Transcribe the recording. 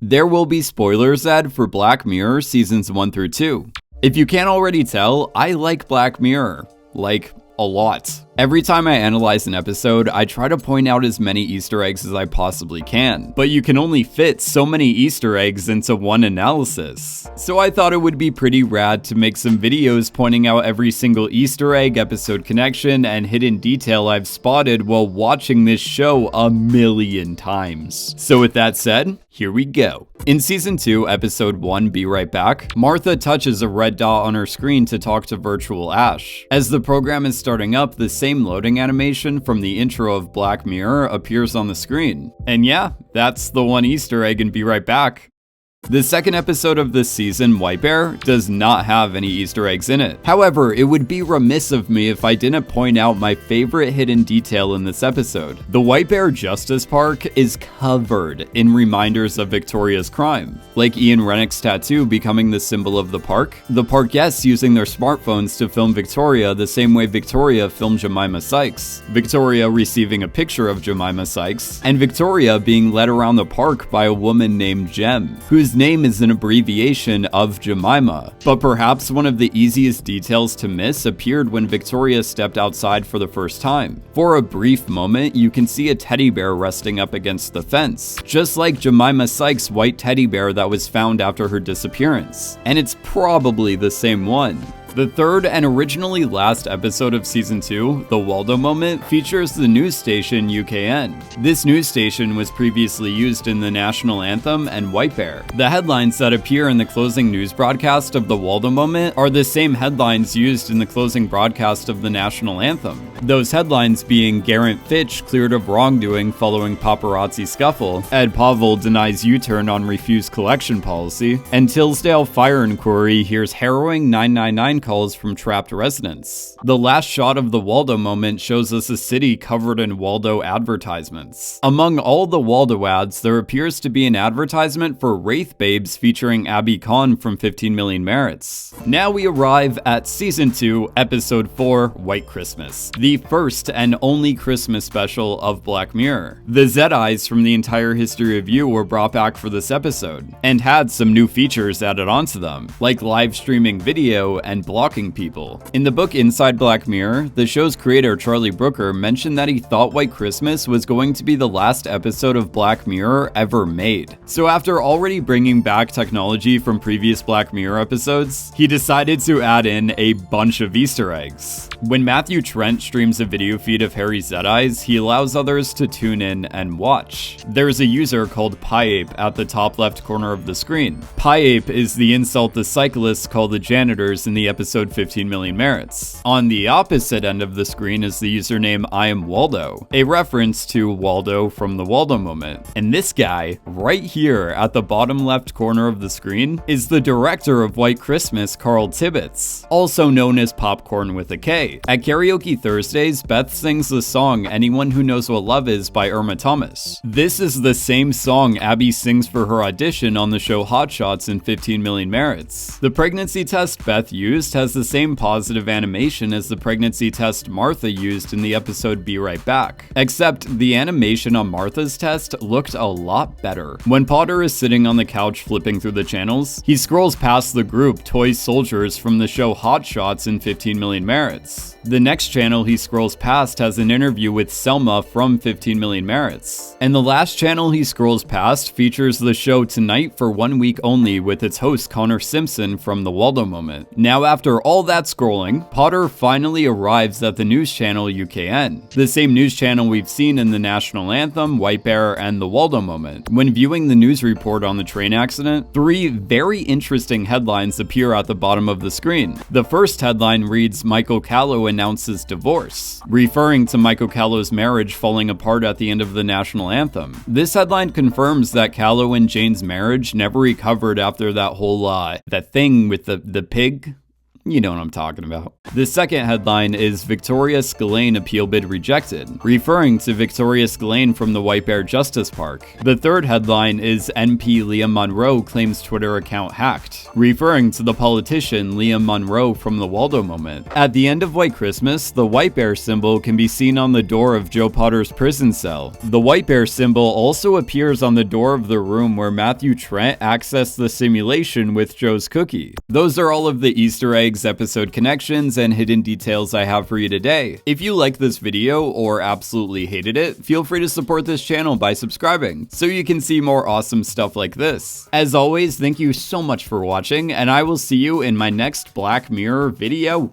There will be spoilers added for Black Mirror seasons 1 through 2. If you can't already tell, I like Black Mirror. Like, a lot. Every time I analyze an episode, I try to point out as many Easter eggs as I possibly can, but you can only fit so many Easter eggs into one analysis. So I thought it would be pretty rad to make some videos pointing out every single Easter egg, episode connection, and hidden detail I've spotted while watching this show a million times. So with that said, here we go. In Season 2, Episode 1, Be Right Back, Martha touches a red dot on her screen to talk to Virtual Ash. As the program is starting up, the same loading animation from the intro of Black Mirror appears on the screen. And yeah, that's the one Easter egg in Be Right Back. The second episode of this season, White Bear, does not have any Easter eggs in it. However, it would be remiss of me if I didn't point out my favorite hidden detail in this episode. The White Bear Justice Park is covered in reminders of Victoria's crime, like Ian Rennick's tattoo becoming the symbol of the park guests using their smartphones to film Victoria the same way Victoria filmed Jemima Sykes, Victoria receiving a picture of Jemima Sykes, and Victoria being led around the park by a woman named Jem, whose name is an abbreviation of Jemima. But perhaps one of the easiest details to miss appeared when Victoria stepped outside for the first time. For a brief moment, you can see a teddy bear resting up against the fence, just like Jemima Sykes' white teddy bear that was found after her disappearance. And it's probably the same one. The third and originally last episode of Season 2, The Waldo Moment, features the news station UKN. This news station was previously used in the national anthem and White Bear. The headlines that appear in the closing news broadcast of The Waldo Moment are the same headlines used in the closing broadcast of the national anthem. Those headlines being Garrett Fitch cleared of wrongdoing following paparazzi scuffle, Ed Pavel denies U-turn on refused collection policy, and Tillsdale Fire Inquiry hears harrowing 999 calls from trapped residents. The last shot of the Waldo Moment shows us a city covered in Waldo advertisements. Among all the Waldo ads, there appears to be an advertisement for Wraith Babes featuring Abby Khan from 15 Million Merits. Now we arrive at Season 2, Episode 4, White Christmas, the first and only Christmas special of Black Mirror. The Zedeyes from the entire history of you were brought back for this episode, and had some new features added onto them, like live streaming video and blocking people. In the book Inside Black Mirror, the show's creator Charlie Brooker mentioned that he thought White Christmas was going to be the last episode of Black Mirror ever made. So after already bringing back technology from previous Black Mirror episodes, he decided to add in a bunch of Easter eggs. When Matthew Trent streams a video feed of Harry Zedeyes, he allows others to tune in and watch. There's a user called Pieape at the top left corner of the screen. Pieape is the insult the cyclists call the janitors in the episode 15 Million Merits. On the opposite end of the screen is the username I am Waldo, a reference to Waldo from the Waldo Moment. And this guy, right here at the bottom left corner of the screen, is the director of White Christmas, Carl Tibbets, also known as Popcorn with a K. At Karaoke Thursdays, Beth sings the song Anyone Who Knows What Love Is by Irma Thomas. This is the same song Abby sings for her audition on the show Hot Shots in 15 Million Merits. The pregnancy test Beth used has the same positive animation as the pregnancy test Martha used in the episode Be Right Back, except the animation on Martha's test looked a lot better. When Potter is sitting on the couch flipping through the channels, he scrolls past the group Toy Soldiers from the show Hot Shots in 15 Million Merits. The next channel he scrolls past has an interview with Selma from 15 Million Merits. And the last channel he scrolls past features the show Tonight for 1 Week Only with its host Connor Simpson from the Waldo Moment. Now after all that scrolling, Potter finally arrives at the news channel UKN, the same news channel we've seen in the national anthem, White Bear, and the Waldo Moment. When viewing the news report on the train accident, 3 very interesting headlines appear at the bottom of the screen. The first headline reads, Michael Callow announces divorce, referring to Michael Callow's marriage falling apart at the end of the national anthem. This headline confirms that Callow and Jane's marriage never recovered after that whole, that thing with the pig. You know what I'm talking about. The second headline is Victoria Spillane appeal bid rejected, referring to Victoria Spillane from the White Bear Justice Park. The third headline is NP Liam Munro claims Twitter account hacked, referring to the politician Liam Munro from the Waldo Moment. At the end of White Christmas, the White Bear symbol can be seen on the door of Joe Potter's prison cell. The White Bear symbol also appears on the door of the room where Matthew Trent accessed the simulation with Joe's cookie. Those are all of the Easter eggs, episode connections, and hidden details I have for you today. If you liked this video or absolutely hated it, feel free to support this channel by subscribing so you can see more awesome stuff like this. As always, thank you so much for watching, and I will see you in my next Black Mirror video.